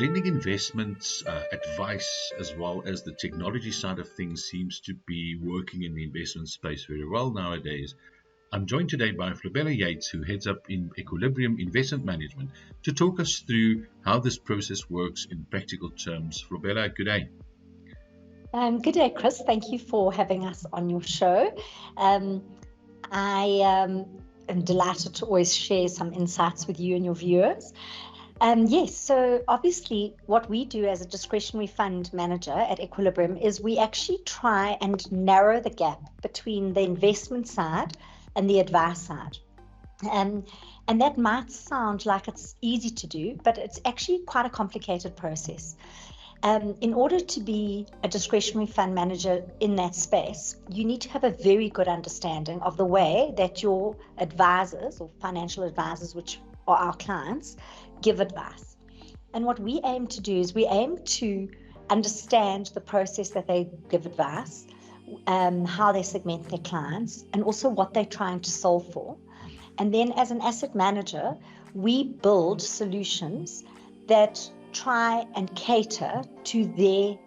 blending investments, advice, as well as the technology side of things seems to be working in the investment space very well nowadays. I'm joined today by Florbela Yates, who heads up in Equilibrium Investment Management, to talk us through how this process works in practical terms. Florbela, good day. Good day, Chris. Thank you for having us on your show. I am delighted to always share some insights with you and your viewers. Yes, so obviously what we do as a discretionary fund manager at Equilibrium is we actually try and narrow the gap between the investment side and the advice side. And that might sound like it's easy to do, but it's actually quite a complicated process. In order to be a discretionary fund manager in that space, you need to have a very good understanding of the way that your advisors or financial advisors, which are our clients, give advice. And what we aim to do is we aim to understand the process that they give advice, how they segment their clients, and also what they're trying to solve for. And then as an asset manager, we build solutions that try and cater to their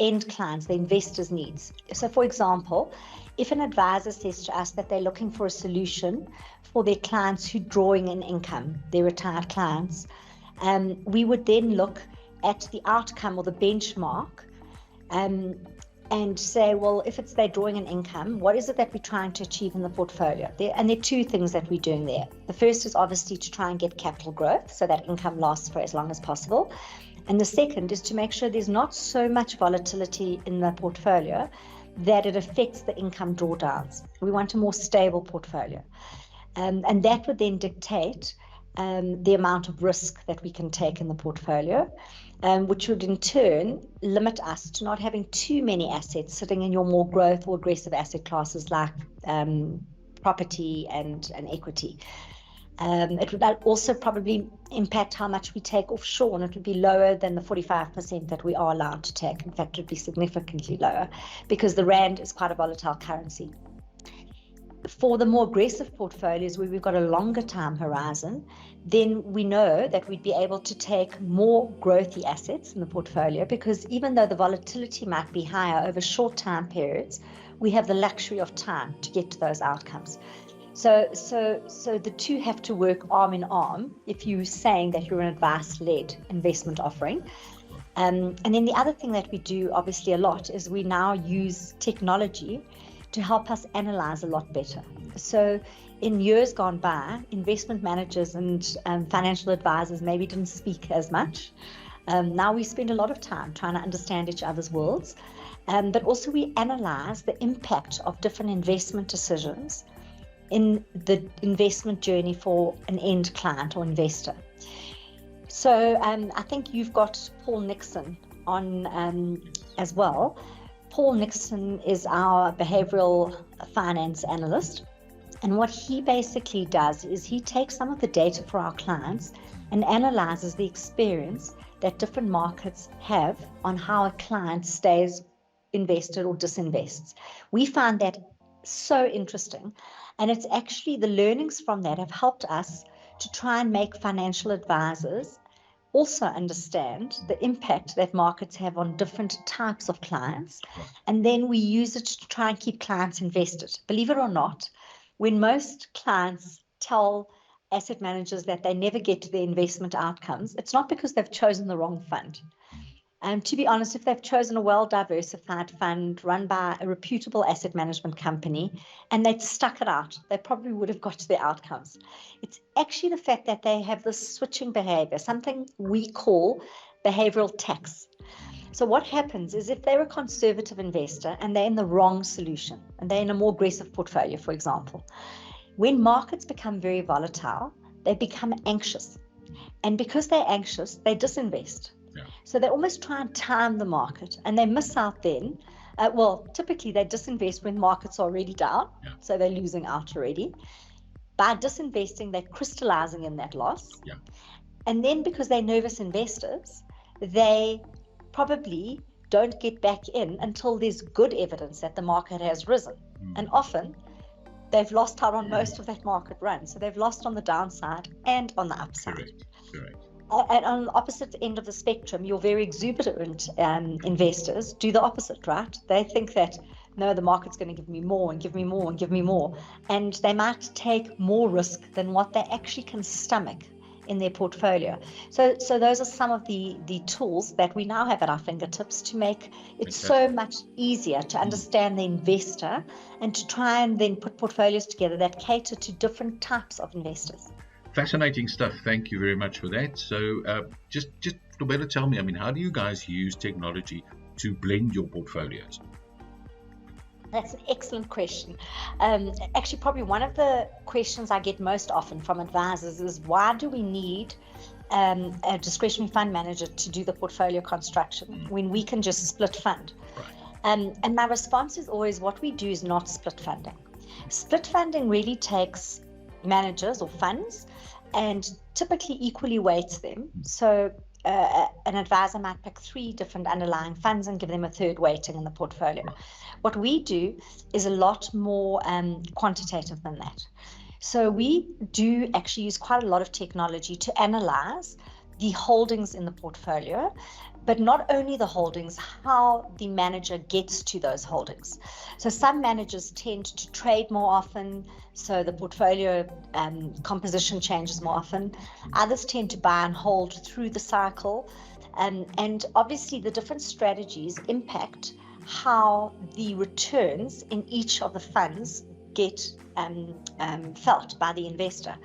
end clients, the investors' needs. So for example, if an advisor says to us that they're looking for a solution for their clients who are drawing in income, their retired clients, we would then look at the outcome or the benchmark and say, well, if they're drawing an income, what is it that we're trying to achieve in the portfolio? There are two things that we're doing there. The first is obviously to try and get capital growth so that income lasts for as long as possible. And the second is to make sure there's not so much volatility in the portfolio that it affects the income drawdowns. We want a more stable portfolio. And that would then dictate the amount of risk that we can take in the portfolio, which would in turn limit us to not having too many assets sitting in your more growth or aggressive asset classes like property and equity. It would also probably impact how much we take offshore, and it would be lower than the 45% that we are allowed to take. In fact, it would be significantly lower because the rand is quite a volatile currency. For the more aggressive portfolios where we've got a longer time horizon, then we know that we'd be able to take more growthy assets in the portfolio, because even though the volatility might be higher over short time periods, we have the luxury of time to get to those outcomes. So the two have to work arm in arm if you're saying that you're an advice-led investment offering. And then the other thing that we do obviously a lot is we now use technology to help us analyze a lot better. So in years gone by, investment managers and financial advisors maybe didn't speak as much. Now we spend a lot of time trying to understand each other's worlds, but also we analyze the impact of different investment decisions in the investment journey for an end client or investor. So I think you've got Paul Nixon on as well. Paul Nixon is our behavioral finance analyst. And what he basically does is he takes some of the data for our clients and analyzes the experience that different markets have on how a client stays invested or disinvests. We find that so interesting. And it's actually the learnings from that have helped us to try and make financial advisors also understand the impact that markets have on different types of clients. And then we use it to try and keep clients invested. Believe it or not, when most clients tell asset managers that they never get to their investment outcomes, it's not because they've chosen the wrong fund. And to be honest, if they've chosen a well-diversified fund run by a reputable asset management company and they'd stuck it out, they probably would have got to their outcomes. It's actually the fact that they have this switching behavior, something we call behavioral tax. So what happens is if they're a conservative investor and they're in the wrong solution and they're in a more aggressive portfolio, for example, when markets become very volatile, they become anxious. And because they're anxious, they disinvest. Yeah. So they almost try and time the market and they miss out then. Typically they disinvest when markets are already down. Yeah. So they're losing out already. By disinvesting, they're crystallizing in that loss. Yeah. And then because they're nervous investors, they probably don't get back in until there's good evidence that the market has risen. And often they've lost out on most of that market run. So they've lost on the downside and on the upside. Correct. And on the opposite end of the spectrum, your very exuberant investors do the opposite, right? They think that, no, the market's going to give me more and give me more and give me more. And they might take more risk than what they actually can stomach in their portfolio. So those are some of the tools that we now have at our fingertips to make it so much easier to understand the investor and to try and then put portfolios together that cater to different types of investors. Fascinating stuff. Thank you very much for that. So just to better tell me, I mean, how do you guys use technology to blend your portfolios? That's an excellent question. Actually, probably one of the questions I get most often from advisors is, why do we need a discretionary fund manager to do the portfolio construction when we can just split fund? Right. And my response is always, what we do is not split funding. Split funding really takes managers or funds and typically equally weights them. So an advisor might pick 3 different underlying funds and give them a third weighting in the portfolio. Right. What we do is a lot more quantitative than that. So we do actually use quite a lot of technology to analyze the holdings in the portfolio, but not only the holdings, how the manager gets to those holdings. So some managers tend to trade more often, so the portfolio composition changes more often. Others tend to buy and hold through the cycle. And obviously the different strategies impact how the returns in each of the funds get felt by the investor.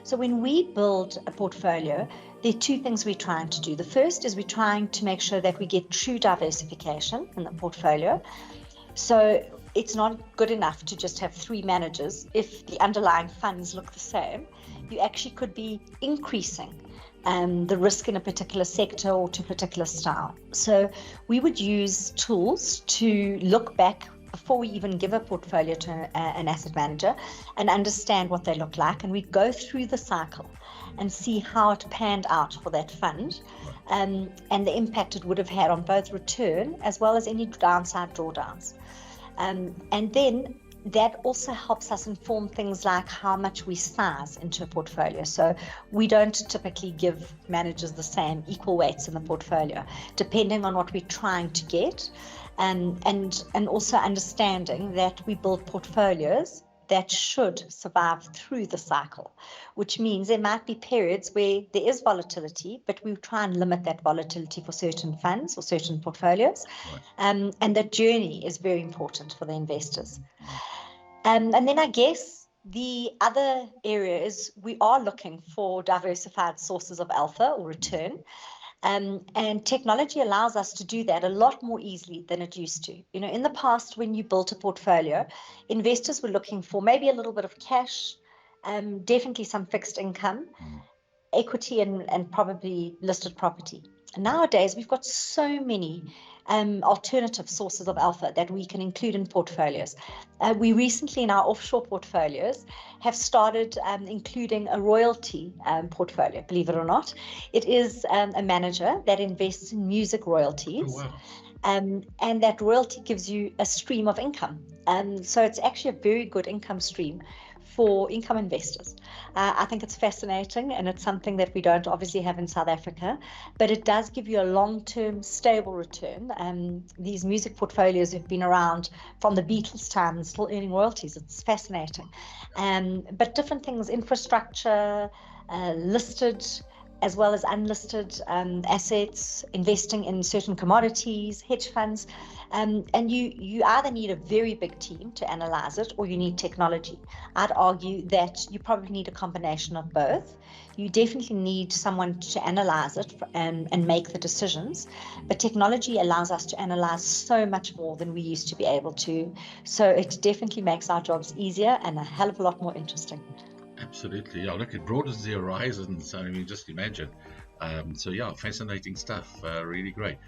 So when we build a portfolio, there are 2 things we're trying to do. The first is we're trying to make sure that we get true diversification in the portfolio. So it's not good enough to just have 3 managers. If the underlying funds look the same, you actually could be increasing the risk in a particular sector or to a particular style. So we would use tools to look back before we even give a portfolio to an asset manager and understand what they look like. And we'd go through the cycle and see how it panned out for that fund and the impact it would have had on both return as well as any downside drawdowns. And then that also helps us inform things like how much we size into a portfolio. So we don't typically give managers the same equal weights in the portfolio, depending on what we're trying to get, and also understanding that we build portfolios that should survive through the cycle, which means there might be periods where there is volatility, but we try and limit that volatility for certain funds or certain portfolios. Right. And that journey is very important for the investors. And then I guess the other area is we are looking for diversified sources of alpha or return. And technology allows us to do that a lot more easily than it used to. You know, in the past, when you built a portfolio, investors were looking for maybe a little bit of cash, definitely some fixed income, equity, and probably listed property. Nowadays, we've got so many alternative sources of alpha that we can include in portfolios. We recently, in our offshore portfolios, have started including a royalty portfolio, believe it or not. It is a manager that invests in music royalties. Oh, wow. And that royalty gives you a stream of income. So it's actually a very good income stream for income investors. I think it's fascinating, and it's something that we don't obviously have in South Africa, but it does give you a long-term stable return. These music portfolios have been around from the Beatles' time and still earning royalties. It's fascinating. But different things, infrastructure, listed as well as unlisted assets, investing in certain commodities, hedge funds. And you either need a very big team to analyze it, or you need technology. I'd argue that you probably need a combination of both. You definitely need someone to analyze it and make the decisions, but technology allows us to analyze so much more than we used to be able to. So it definitely makes our jobs easier and a hell of a lot more interesting. Absolutely. Yeah, look, it broadens the horizons. I mean, just imagine. So yeah, fascinating stuff. Really great.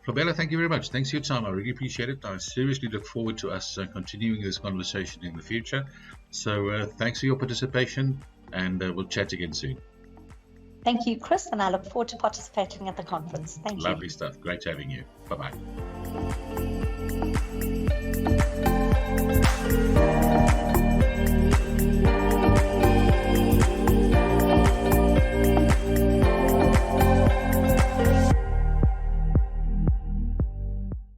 Florbela, thank you very much. Thanks for your time. I really appreciate it. I seriously look forward to us continuing this conversation in the future. So thanks for your participation, and we'll chat again soon. Thank you, Chris, and I look forward to participating at the conference. Thank you. Lovely stuff. Great having you. Bye-bye.